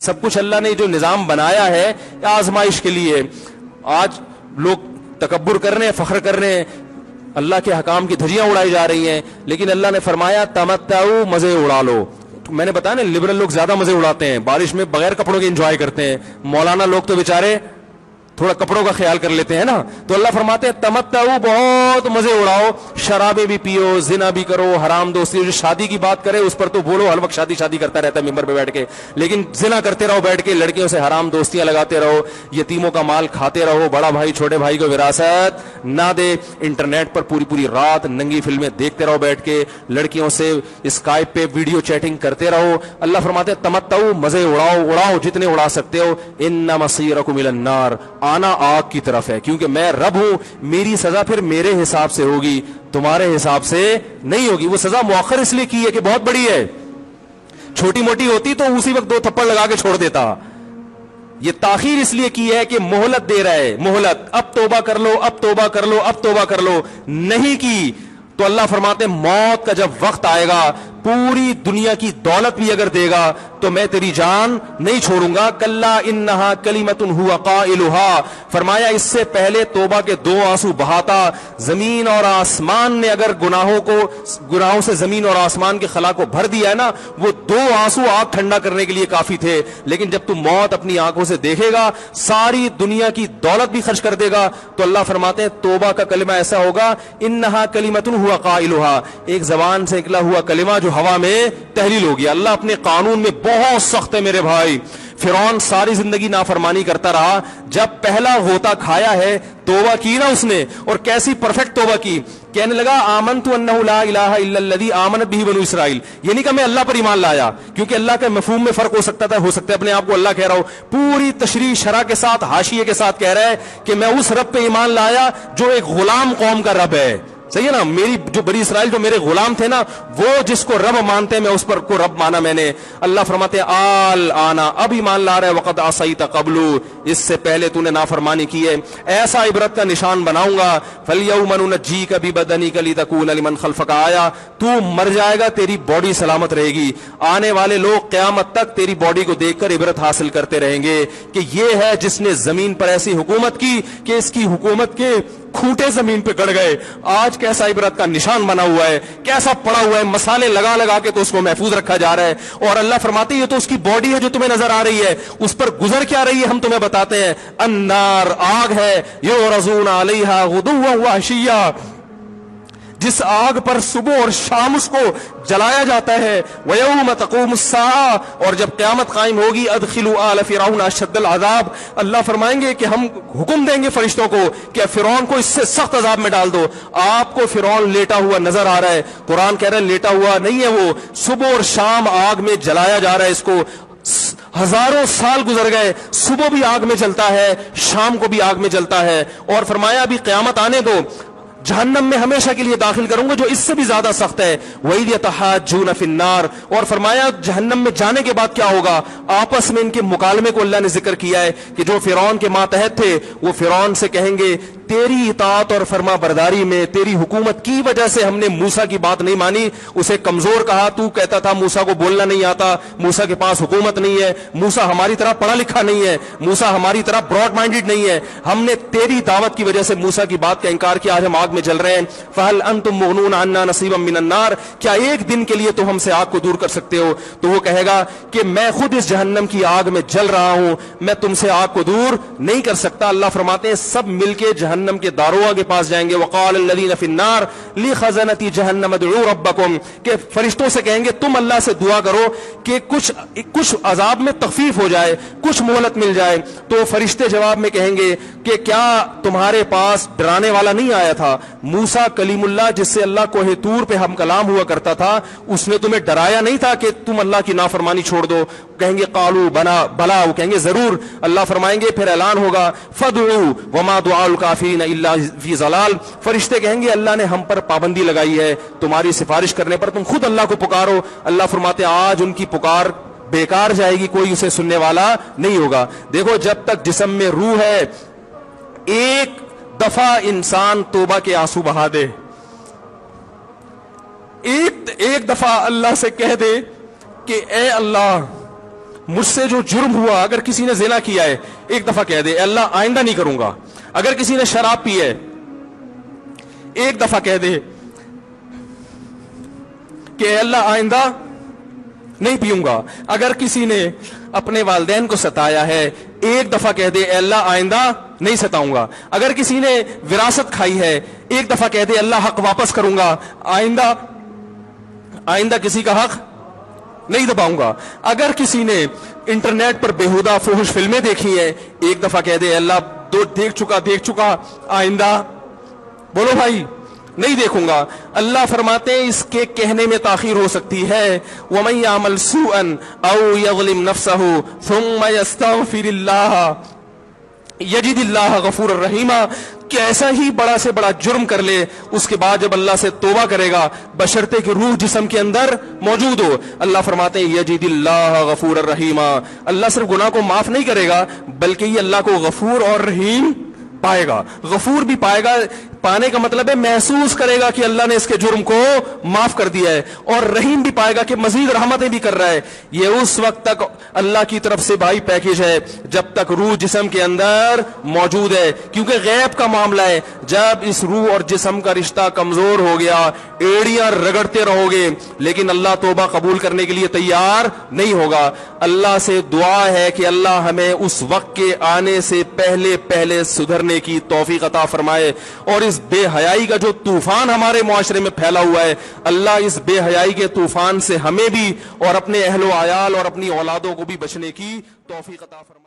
सब कुछ अल्लाह ने जो निजाम बनाया है आजमाइश के लिए। आज लोग तकब्बुर कर रहे हैं, फख्र कर रहे हैं, अल्लाह के हकाम की धज्जियां उड़ाई जा रही हैं, लेकिन अल्लाह ने फरमाया तमत्ताऊ, मजे उड़ा लो। तो मैंने बताया ना, लिबरल लोग ज्यादा मजे उड़ाते हैं, बारिश में बगैर कपड़ों के एंजॉय करते हैं। मौलाना लोग तो बेचारे थोड़ा कपड़ों का ख्याल कर लेते हैं ना। तो अल्लाह फरमाते हैं तमत्ताऊ, बहुत मजे उड़ाओ, शराबें भी पियो, जिना भी करो, हराम दोस्ती। जो शादी की बात करे उस पर तो बोलो, हर वक्त शादी शादी करता रहता है मिंबर पे बैठ के, लेकिन जिना करते रहो बैठ के, लड़कियों से हराम दोस्तियां लगाते रहो, यतीमों का माल खाते रहो, बड़ा भाई छोटे भाई को विरासत ना दे, इंटरनेट पर पूरी पूरी रात नंगी फिल्में देखते रहो बैठ के, लड़कियों से स्काइप पे वीडियो चैटिंग करते रहो। अल्लाह फरमाते हैं तमत्ताऊ, मजे उड़ाओ, उड़ाओ जितने उड़ा सकते हो। इन्ना मसीरकुम इलन नार, आना आग की तरफ है, क्योंकि मैं रब हूं, मेरी सजा फिर मेरे हिसाब से होगी, तुम्हारे हिसाब से नहीं होगी। वो सजा मुअख्खर इसलिए की है कि बहुत बड़ी है, छोटी मोटी होती तो उसी वक्त 2 थप्पड़ लगा के छोड़ देता। ये ताखीर इसलिए की है कि मोहलत दे रहा है, मोहलत, अब तौबा कर लो, अब तौबा कर लो, अब तौबा कर लो। नहीं की तो अल्लाह फरमाते मौत का जब वक्त आएगा, पूरी दुनिया की दौलत भी अगर देगा तो मैं तेरी जान नहीं छोड़ूंगा। कल्ला इन्नहा कलिमतुन हुवा काइलुहा, फरमाया इससे पहले तौबा के 2 आंसू बहाता। जमीन और आसमान ने अगर गुनाहों से जमीन और आसमान के खला को भर दिया है ना, वो 2 आंसू आग ठंडा करने के लिए काफी थे। लेकिन जब तू मौत अपनी आंखों से देखेगा, सारी दुनिया की दौलत भी खर्च कर देगा, तो अल्लाह फरमाते हैं तौबा का कलिमा ऐसा होगा, इन्नहा कलिमतुन हुवा काइलुहा, एक जबान से निकला हुआ कलिमा जो हवा में तहलील हो गया। अल्लाह अपने कानून में बहुत सख्त है मेरे भाई। फिरौन सारी जिंदगी नाफरमानी करता रहा, जब पहला गोता खाया है तौबा की ना उसने, और कैसी परफेक्ट तौबा की। कहने लगा आमनतु अन्नहु ला इलाहा इल्लल्लज़ी आमनत बिही बनु इसराइल, ये नहीं कहा मैं अल्लाह पर ईमान लाया, क्योंकि अल्लाह के मफहूम में फर्क हो सकता था, हो सकता है अपने आप को अल्लाह कह रहा हो। पूरी तशरीह शरह के साथ, हाशिये के साथ कह रहा है कि मैं उस रब पे ईमान लाया जो एक गुलाम कौम का रब है। सही है ना, मेरी जो बनी इसराइल जो मेरे गुलाम थे ना, वो जिसको रब मानते हैं मैं उस पर को रब माना मैंने। अल्लाह फरमाते आल आना, अब ईमान ला रहा है, वक़द असैत क़ब्लु, इससे पहले तूने नाफरमानी की है, ऐसा इबरत का निशान बनाऊंगा। फलयौम नुनज्जीका बिबदनिका लितकूना लिमन खल्फका आया, तू मर जाएगा तेरी बॉडी सलामत रहेगी, आने वाले लोग क़यामत तक तेरी बॉडी को देखकर इबरत हासिल करते रहेंगे कि ये है जिसने जमीन पर ऐसी हुकूमत की कि इसकी हुकूमत के खूंटे जमीन पे गड़ गए। आज कैसा इबरत का निशान बना हुआ है, कैसा पड़ा हुआ है, मसाले लगा लगा के तो उसको महफूज रखा जा रहा है। और अल्लाह फरमाते हैं ये तो उसकी बॉडी है जो तुम्हें नजर आ रही है, उस पर गुजर क्या रही है हम तुम्हें बताते हैं। अन्नार, आग है, युरज़ूना अलैहा गुदुव्वन व अशिय्या, जिस आग पर सुबह और शाम उसको जलाया जाता है। वयौम तक़ूमुस्साआ, और जब क़यामत कायम होगी, अदखिलू आल फ़िरऔन अशद्दल अज़ाब, अल्लाह फरमाएंगे कि हम हुक्म देंगे फरिश्तों को कि फ़िरौन को इससे सख्त अजाब में डाल दो। आपको फ़िरौन लेटा हुआ नजर आ रहा है, कुरान कह रहा है लेटा हुआ नहीं है, वो सुबह और शाम आग में जलाया जा रहा है। इसको हजारों साल गुजर गए, सुबह भी आग में जलता है, शाम को भी आग में जलता है। और फरमाया अभी क़यामत आने दो, जहन्नम में हमेशा के लिए दाखिल करूंगा जो इससे भी ज्यादा सख्त है। वही यतहाज्जून फिन्नार, और फरमाया जहन्नम में जाने के बाद क्या होगा। आपस में इनके मुकालमे को अल्लाह ने जिक्र किया है कि जो फिरौन के मातहत थे वो फिरौन से कहेंगे तेरी इताअत और फरमा बरदारी में, तेरी हुकूमत की वजह से हमने मूसा की बात नहीं मानी, उसे कमजोर कहा। तू कहता था मूसा को बोलना नहीं आता, मूसा के पास हुकूमत नहीं है, मूसा हमारी तरह पढ़ा लिखा नहीं है, मूसा हमारी तरह ब्रॉड माइंडेड नहीं है। हमने तेरी दावत की वजह से मूसा की बात का इनकार किया, आज हम आग में जल रहे हैं। फहल अंतुम मुगनून अन्ना नसीबम मिनन नार, क्या एक दिन के लिए तो हमसे आग को दूर कर सकते हो। तो वो कहेगा कि मैं खुद इस जहन्नम की आग में जल रहा हूं, मैं तुमसे आग को दूर नहीं कर सकता। अल्लाह फरमाते हैं सब मिलके जहन्नम के दारोगा के पास जाएंगे। वक़ाल अल्लज़ीना फ़िन्नार ली ख़ज़नती जहन्नम उदऊ रब्बकुम, के फरिश्तों से कहेंगे तुम अल्लाह से दुआ करो कि कुछ अजाब में तखफीफ हो जाए, कुछ मोहलत मिल जाए। तो फरिश्ते जवाब में कहेंगे कि क्या तुम्हारे पास डराने वाला नहीं आया था, मूसा कलीमुल्लाह जिससे अल्लाह कोहे तूर पे हम कलाम हुआ करता था, उसने तुम्हें डराया नहीं था कि तुम अल्लाह की नाफरमानी छोड़ दो। कहेंगे कालू बला, वो कहेंगे जरूर। अल्लाह फरमाएंगे फिर ऐलान होगा फदउ वमा दुआउल काफिरीन इल्ला फी ज़लाल, फरिश्ते कहेंगे अल्लाह ने हम पर पाबंदी लगाई है, तुम्हारी सिफारिश करने पर तुम खुद अल्लाह को पुकारो। अल्लाह फरमाते आज उनकी पुकार बेकार जाएगी, कोई उसे सुनने वाला नहीं होगा। देखो जब तक जिस्म में रूह है, एक दफा इंसान तौबा के आंसू बहा दे, एक दफा अल्लाह से कह दे कि ए अल्लाह مجھ سے جو جرم ہوا, اگر کسی نے زنا کیا ہے ایک دفعہ کہہ دے اے اللہ آئندہ نہیں کروں گا. اگر کسی نے شراب پی ہے ایک دفعہ کہہ دے کہ اے اللہ آئندہ نہیں پیوں گا. اگر کسی نے اپنے والدین کو ستایا ہے ایک دفعہ کہہ دے اے اللہ آئندہ نہیں ستاؤں گا. اگر کسی نے وراثت کھائی ہے ایک دفعہ کہہ دے اللہ حق واپس کروں گا, آئندہ کسی کا حق نہیں دباؤں گا. اگر کسی نے انٹرنیٹ پر بےہودہ فحش فلمیں دیکھی ہیں ایک دفعہ کہہ دے اللہ دیکھ چکا آئندہ بولو بھائی نہیں دیکھوں گا. اللہ فرماتے ہیں اس کے کہنے میں تاخیر ہو سکتی ہے. وَمَن يَعْمَلْ سُوءًا أَوْ يَظْلِمْ نَفْسَهُ ثُمَّ يَسْتَغْفِرِ اللَّهَ یجد اللہ غفور الرحیم, کہ ایسا ہی بڑا سے بڑا جرم کر لے اس کے بعد جب اللہ سے توبہ کرے گا بشرطے کہ روح جسم کے اندر موجود ہو, اللہ فرماتے ہیں یجد اللہ غفور الرحیم, اللہ صرف گناہ کو معاف نہیں کرے گا بلکہ یہ اللہ کو غفور اور رحیم پائے گا. غفور بھی پائے گا, پانے کا مطلب ہے محسوس کرے گا کہ اللہ نے اس کے جرم کو معاف کر دیا ہے, اور رحیم بھی پائے گا کہ مزید رحمتیں بھی کر رہا ہے. یہ اس وقت تک اللہ کی طرف سے بھائی پیکیج ہے جب تک روح جسم کے اندر موجود ہے, کیونکہ غیب کا معاملہ ہے. جب اس روح اور جسم کا رشتہ کمزور ہو گیا ایڑیاں رگڑتے رہو گے لیکن اللہ توبہ قبول کرنے کے لیے تیار نہیں ہوگا. اللہ سے دعا ہے کہ اللہ ہمیں اس وقت کے آنے سے پہلے سدھرنے کی توفیق عطا فرمائے, اور اس بے حیائی کا جو طوفان ہمارے معاشرے میں پھیلا ہوا ہے اللہ اس بے حیائی کے طوفان سے ہمیں بھی اور اپنے اہل و عیال اور اپنی اولادوں کو بھی بچنے کی توفیق عطا فرمائے.